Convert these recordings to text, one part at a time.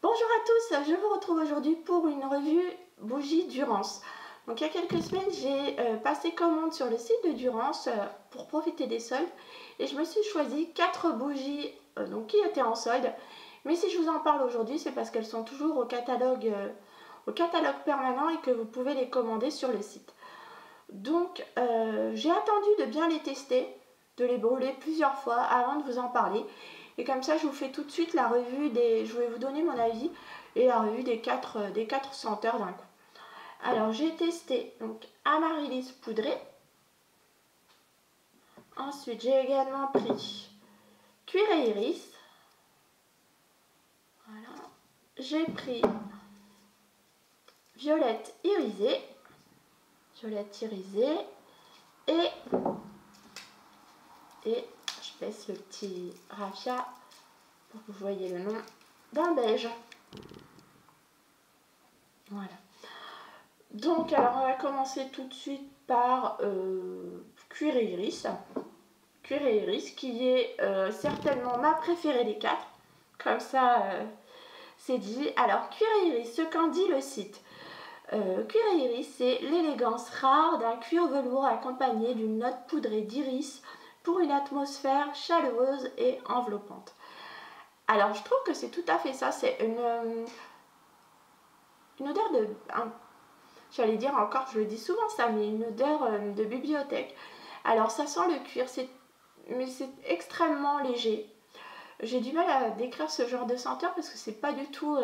Bonjour à tous, je vous retrouve aujourd'hui pour une revue bougie Durance. Donc il y a quelques semaines, j'ai passé commande sur le site de Durance pour profiter des soldes et je me suis choisi 4 bougies qui étaient en solde. Mais si je vous en parle aujourd'hui, c'est parce qu'elles sont toujours au catalogue permanent et que vous pouvez les commander sur le site. Donc j'ai attendu de bien les tester, de les brûler plusieurs fois avant de vous en parler. Et comme ça, je vous fais tout de suite la revue des... Je vais vous donner mon avis et la revue des 4 senteurs d'un coup. Alors, j'ai testé donc Amaryllis poudré. Ensuite, j'ai également pris Cuir et Iris. Voilà. J'ai pris Violette irisée. Violette irisée. Et je baisse le petit raffia pour que vous voyez le nom d'un beige. Voilà. Donc, alors on va commencer tout de suite par Cuir et Iris. Cuir et Iris qui est certainement ma préférée des 4. Comme ça, c'est dit. Alors, Cuir et Iris, ce qu'en dit le site. Cuir et Iris, c'est l'élégance rare d'un cuir velours accompagné d'une note poudrée d'iris pour une atmosphère chaleureuse et enveloppante. Alors, je trouve que c'est tout à fait ça. C'est une odeur de... J'allais dire encore, je le dis souvent ça, mais une odeur de bibliothèque. Alors ça sent le cuir, mais c'est extrêmement léger. J'ai du mal à décrire ce genre de senteur parce que c'est pas du tout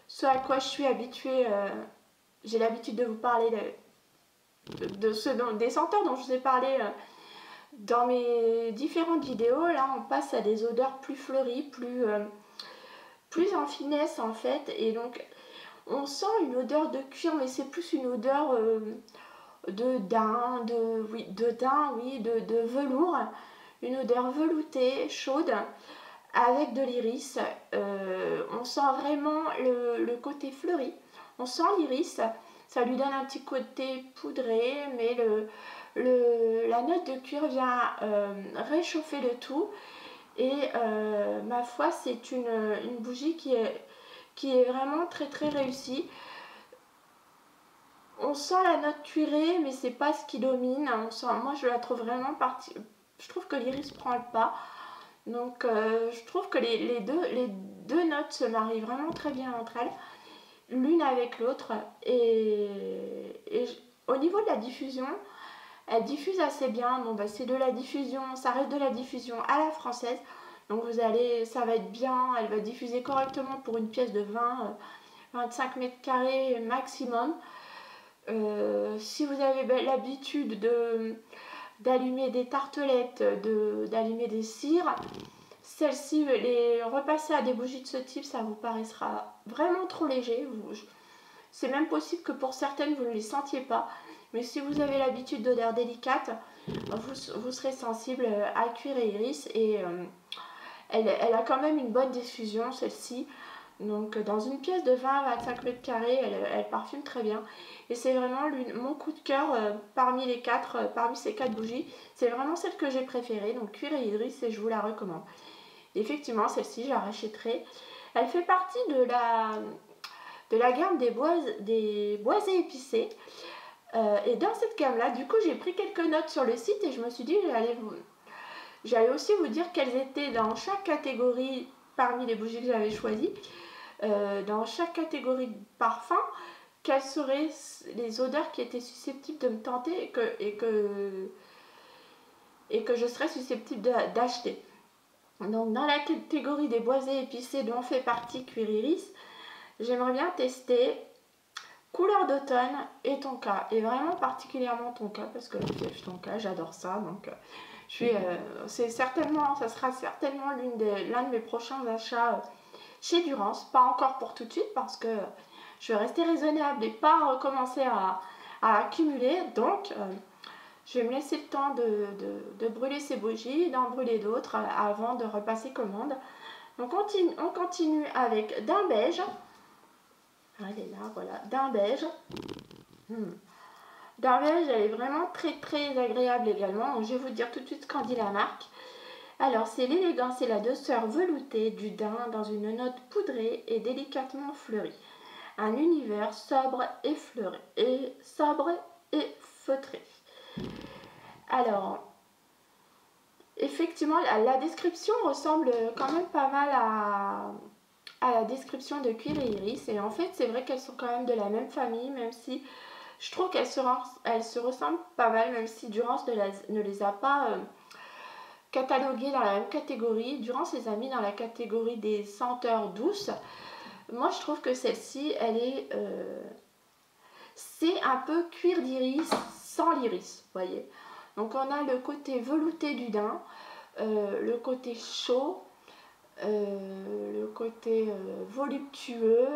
ce à quoi je suis habituée. J'ai l'habitude de vous parler des senteurs dont je vous ai parlé dans mes différentes vidéos. Là, on passe à des odeurs plus fleuries, plus en finesse en fait. Et donc, on sent une odeur de cuir, mais c'est plus une odeur de daim, de velours, une odeur veloutée, chaude, avec de l'iris. On sent vraiment le côté fleuri. On sent l'iris, ça lui donne un petit côté poudré, mais la note de cuir vient réchauffer le tout. Et ma foi, c'est une bougie qui est vraiment très très réussie. On sent la note cuirée, mais c'est pas ce qui domine. Moi, je la trouve vraiment je trouve que l'iris prend le pas. Donc, je trouve que les deux notes se marient vraiment très bien entre elles, l'une avec l'autre. Et au niveau de la diffusion, elle diffuse assez bien. Bon, bah, c'est de la diffusion, ça reste de la diffusion à la française. Donc, ça va être bien. Elle va diffuser correctement pour une pièce de 25 mètres carrés maximum. Si vous avez l'habitude d'allumer des tartelettes, d'allumer des cires, celle-ci, repasser à des bougies de ce type, ça vous paraîtra vraiment trop léger. C'est même possible que pour certaines, vous ne les sentiez pas. Mais si vous avez l'habitude d'odeurs délicates, vous serez sensible à Cuir et Iris. Et elle a quand même une bonne diffusion, celle-ci. Donc dans une pièce de 20 à 25 mètres carrés, elle parfume très bien. Et c'est vraiment mon coup de cœur parmi ces 4 bougies. C'est vraiment celle que j'ai préférée, donc Cuir et Iris, et je vous la recommande. Effectivement, celle-ci, je la rachèterai. Elle fait partie de la gamme des boisés épicés. Et dans cette gamme-là, du coup, j'ai pris quelques notes sur le site et je me suis dit j'allais aussi vous dire quelles étaient dans chaque catégorie parmi les bougies que j'avais choisies. Dans chaque catégorie de parfum, quelles seraient les odeurs qui étaient susceptibles de me tenter et que je serais susceptible d'acheter. Donc dans la catégorie des boisés épicés dont fait partie Cuir Iris, j'aimerais bien tester Couleur d'automne et Tonka, et vraiment particulièrement Tonka parce que le fief Tonka, j'adore ça. Donc ça sera certainement l'un de mes prochains achats chez Durance. Pas encore pour tout de suite parce que je vais rester raisonnable et pas recommencer à accumuler. Donc je vais me laisser le temps de brûler ces bougies, d'en brûler d'autres avant de repasser commande. Donc on continue avec d'un beige. Elle est là, voilà, d'un beige. D'un beige, elle est vraiment très très agréable également. Donc je vais vous dire tout de suite ce qu'en dit la marque. Alors, c'est l'élégance et la douceur veloutée du daim dans une note poudrée et délicatement fleurie. Un univers sobre et fleuré, et sobre et feutré. Alors, effectivement, la description ressemble quand même pas mal à la description de Cuir et Iris. Et en fait, c'est vrai qu'elles sont quand même de la même famille, même si je trouve qu'elles se ressemblent pas mal, même si Durance ne les a pas cataloguées dans la même catégorie. Durance les a mis dans la catégorie des senteurs douces. Moi, je trouve que celle-ci, elle est... c'est un peu cuir d'iris sans l'iris, vous voyez. Donc, on a le côté velouté du daim, le côté chaud, le côté voluptueux,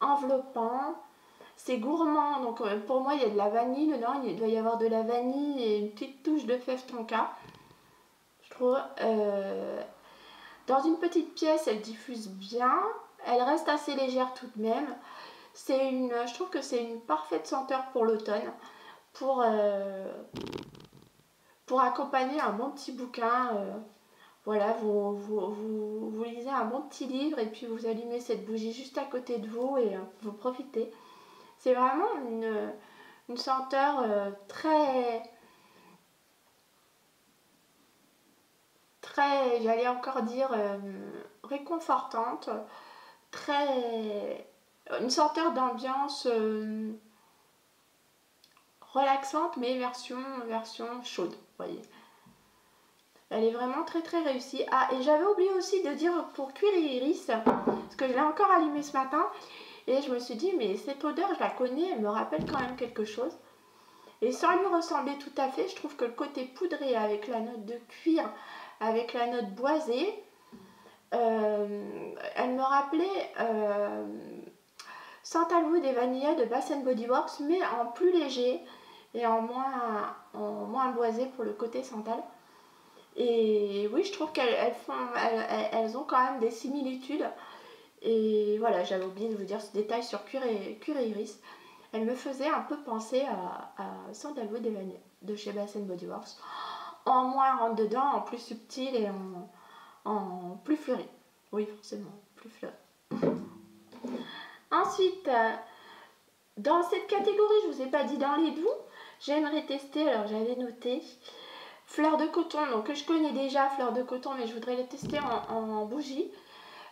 enveloppant. C'est gourmand, donc pour moi il y a de la vanille dedans, il doit y avoir de la vanille et une petite touche de fève tonka, je trouve. Dans une petite pièce, elle diffuse bien, elle reste assez légère tout de même. Je trouve que c'est une parfaite senteur pour l'automne, pour accompagner un bon petit bouquin. Voilà, vous lisez un bon petit livre et puis vous allumez cette bougie juste à côté de vous et vous profitez. C'est vraiment une senteur très, j'allais encore dire, réconfortante, une senteur d'ambiance relaxante mais version chaude, vous voyez. Elle est vraiment très très réussie. Ah, et j'avais oublié aussi de dire pour Cuir et Iris, parce que je l'ai encore allumé ce matin, et je me suis dit, mais cette odeur, je la connais, elle me rappelle quand même quelque chose. Et sans lui ressembler tout à fait, je trouve que le côté poudré avec la note de cuir, avec la note boisée, elle me rappelait Sandalwood et Vanilla de Bath Body Works, mais en plus léger et en moins boisé pour le côté santal. Et oui, je trouve qu'elles ont quand même des similitudes. Et voilà, j'avais oublié de vous dire ce détail sur Cuir et Iris. Elle me faisait un peu penser à Sandalwood et Vanilla de chez Bath Body Works. En moins rentre dedans, en plus subtil et en plus fleuri. Oui, forcément, plus fleuri. Ensuite, dans cette catégorie, je ne vous ai pas dit dans les doux, j'aimerais tester, alors j'avais noté, Fleur de coton, donc que je connais déjà, Fleur de coton, mais je voudrais les tester en bougie.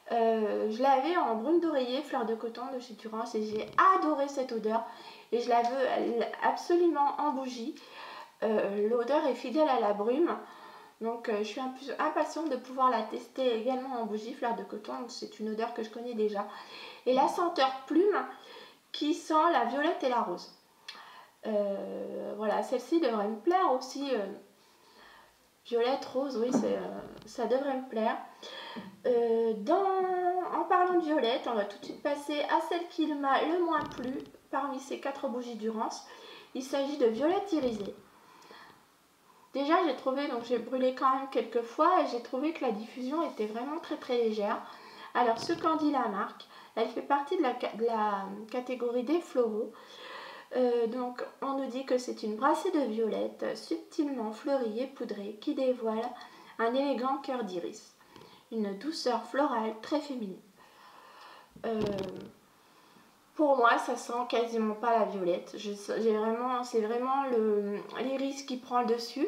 Je l'avais en brume d'oreiller, Fleur de coton de chez Durance, et j'ai adoré cette odeur. Et je la veux absolument en bougie. L'odeur est fidèle à la brume. Donc je suis un peu impatiente de pouvoir la tester également en bougie, Fleur de coton. C'est une odeur que je connais déjà. Et la senteur plume qui sent la violette et la rose. Voilà, celle-ci devrait me plaire aussi. Violette, rose, oui, ça devrait me plaire. En parlant de violette, on va tout de suite passer à celle qui m'a le moins plu parmi ces 4 bougies Durance. Il s'agit de violette irisée. Déjà, j'ai trouvé, donc j'ai brûlé quand même quelques fois et j'ai trouvé que la diffusion était vraiment très très légère. Alors, ce qu'en dit la marque, elle fait partie de la catégorie des floraux. Donc on nous dit que c'est une brassée de violette subtilement fleurie et poudrée qui dévoile un élégant cœur d'iris, une douceur florale très féminine. Pour moi, ça sent quasiment pas la violette. C'est vraiment l'iris qui prend le dessus.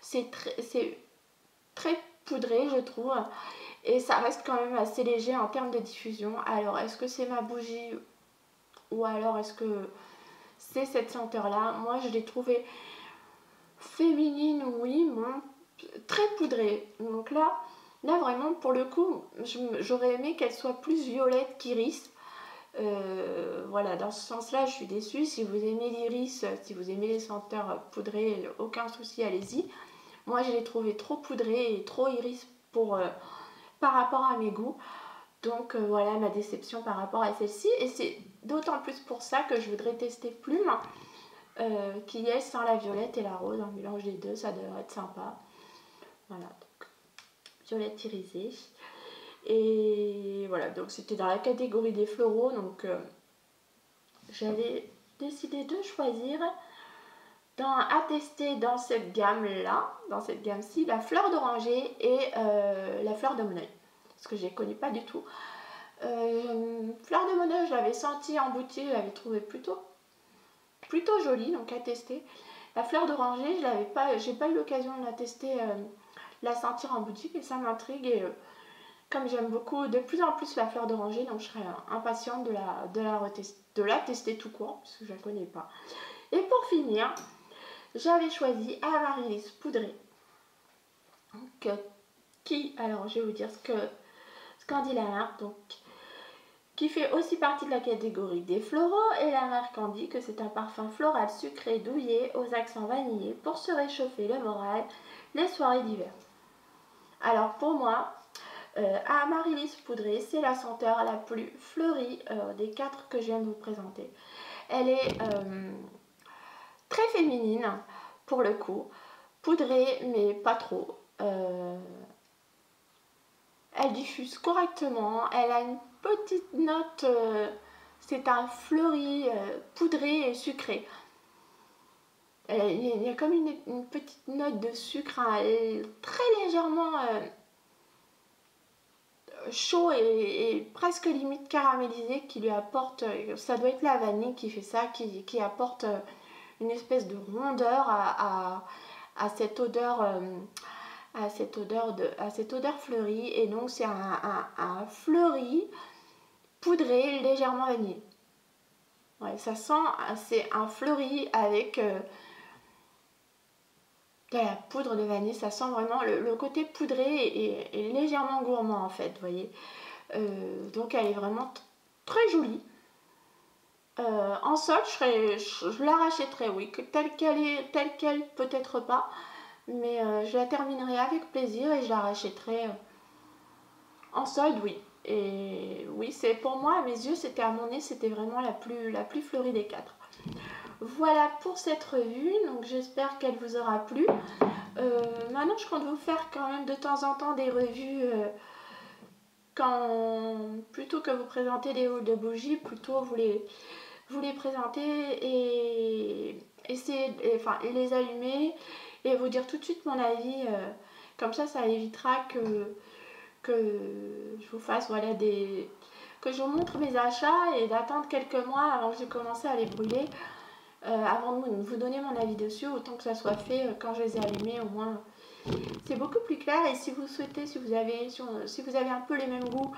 C'est très poudré, je trouve, et ça reste quand même assez léger en termes de diffusion. Alors, est-ce que c'est ma bougie ou alors est-ce que c'est cette senteur là? Moi je l'ai trouvée féminine, oui, bon, très poudrée. Donc là vraiment pour le coup j'aurais aimé qu'elle soit plus violette qu'iris. Voilà, dans ce sens là je suis déçue. Si vous aimez l'iris, si vous aimez les senteurs poudrées, aucun souci, allez-y. Moi je l'ai trouvée trop poudrée et trop iris par rapport à mes goûts. Donc voilà ma déception par rapport à celle-ci. Et c'est d'autant plus pour ça que je voudrais tester Plume, qui est sans la violette et la rose. Un mélange des deux, ça devrait être sympa. Voilà, donc violette irisée. Et voilà, donc c'était dans la catégorie des floraux. Donc j'avais décidé de choisir à tester dans cette gamme-là, dans cette gamme-ci, la fleur d'oranger et la fleur de Moneuil. Parce que je ne les connais pas du tout. Fleur de Moneuil, je l'avais senti en boutique, je l'avais trouvé plutôt jolie, donc à tester. La fleur d'oranger, j'ai pas eu l'occasion de la tester, la sentir en boutique, et ça m'intrigue. Et comme j'aime beaucoup de plus en plus la fleur d'oranger, donc je serais impatiente de la tester tout court, parce que je la connais pas. Et pour finir, j'avais choisi Amaryllis poudré. Donc, alors je vais vous dire ce qu'en dit la marque, donc, qui fait aussi partie de la catégorie des floraux, et la marque en dit que c'est un parfum floral sucré douillet aux accents vanillés pour se réchauffer le moral les soirées d'hiver. Alors pour moi, Amaryllis poudré, c'est la senteur la plus fleurie des 4 que je viens de vous présenter. Elle est très féminine pour le coup, poudrée mais pas trop. Elle diffuse correctement, elle a une petite note, c'est un fleuri poudré et sucré. Il y a comme une petite note de sucre, hein, très légèrement chaud et presque limite caramélisé, qui lui apporte, ça doit être la vanille qui fait ça, qui apporte une espèce de rondeur à cette odeur. À cette odeur fleurie, et donc c'est un fleuri poudré légèrement vanillé. Ouais, ça sent, c'est un fleuri avec de la poudre de vanille, ça sent vraiment le côté poudré et légèrement gourmand en fait, vous voyez. Donc elle est vraiment très jolie. En sol, je la rachèterais, oui, telle qu'elle peut-être pas. Mais je la terminerai avec plaisir et je la rachèterai en solde, oui. Et oui, c'est pour moi, à mes yeux, c'était à mon nez, c'était vraiment la plus fleurie des 4. Voilà pour cette revue, donc j'espère qu'elle vous aura plu. Maintenant, je compte vous faire quand même de temps en temps des revues, plutôt que vous présenter des hauls de bougies, plutôt vous les présenter et essayer, et les allumer et vous dire tout de suite mon avis, comme ça évitera que je vous fasse, voilà, que je vous montre mes achats et d'attendre quelques mois avant que j'ai commencé à les brûler, avant de vous donner mon avis dessus. Autant que ça soit fait quand je les ai allumés, au moins c'est beaucoup plus clair. Et si vous souhaitez, si vous avez un peu les mêmes goûts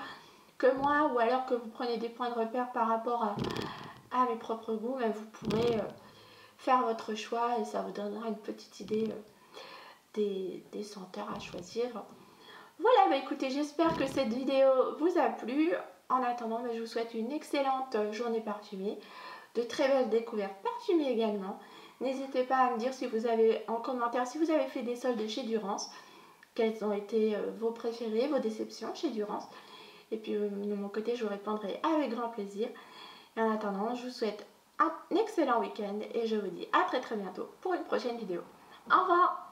que moi, ou alors que vous prenez des points de repère par rapport à mes propres goûts, ben vous pourrez faire votre choix et ça vous donnera une petite idée des senteurs à choisir. Voilà, bah écoutez, j'espère que cette vidéo vous a plu. En attendant, bah, je vous souhaite une excellente journée parfumée, de très belles découvertes parfumées également. N'hésitez pas à me dire si vous avez en commentaire, si vous avez fait des soldes chez Durance, quels ont été vos préférés, vos déceptions chez Durance. Et puis de mon côté, je vous répondrai avec grand plaisir. Et en attendant, je vous souhaite un excellent week-end et je vous dis à très bientôt pour une prochaine vidéo. Au revoir!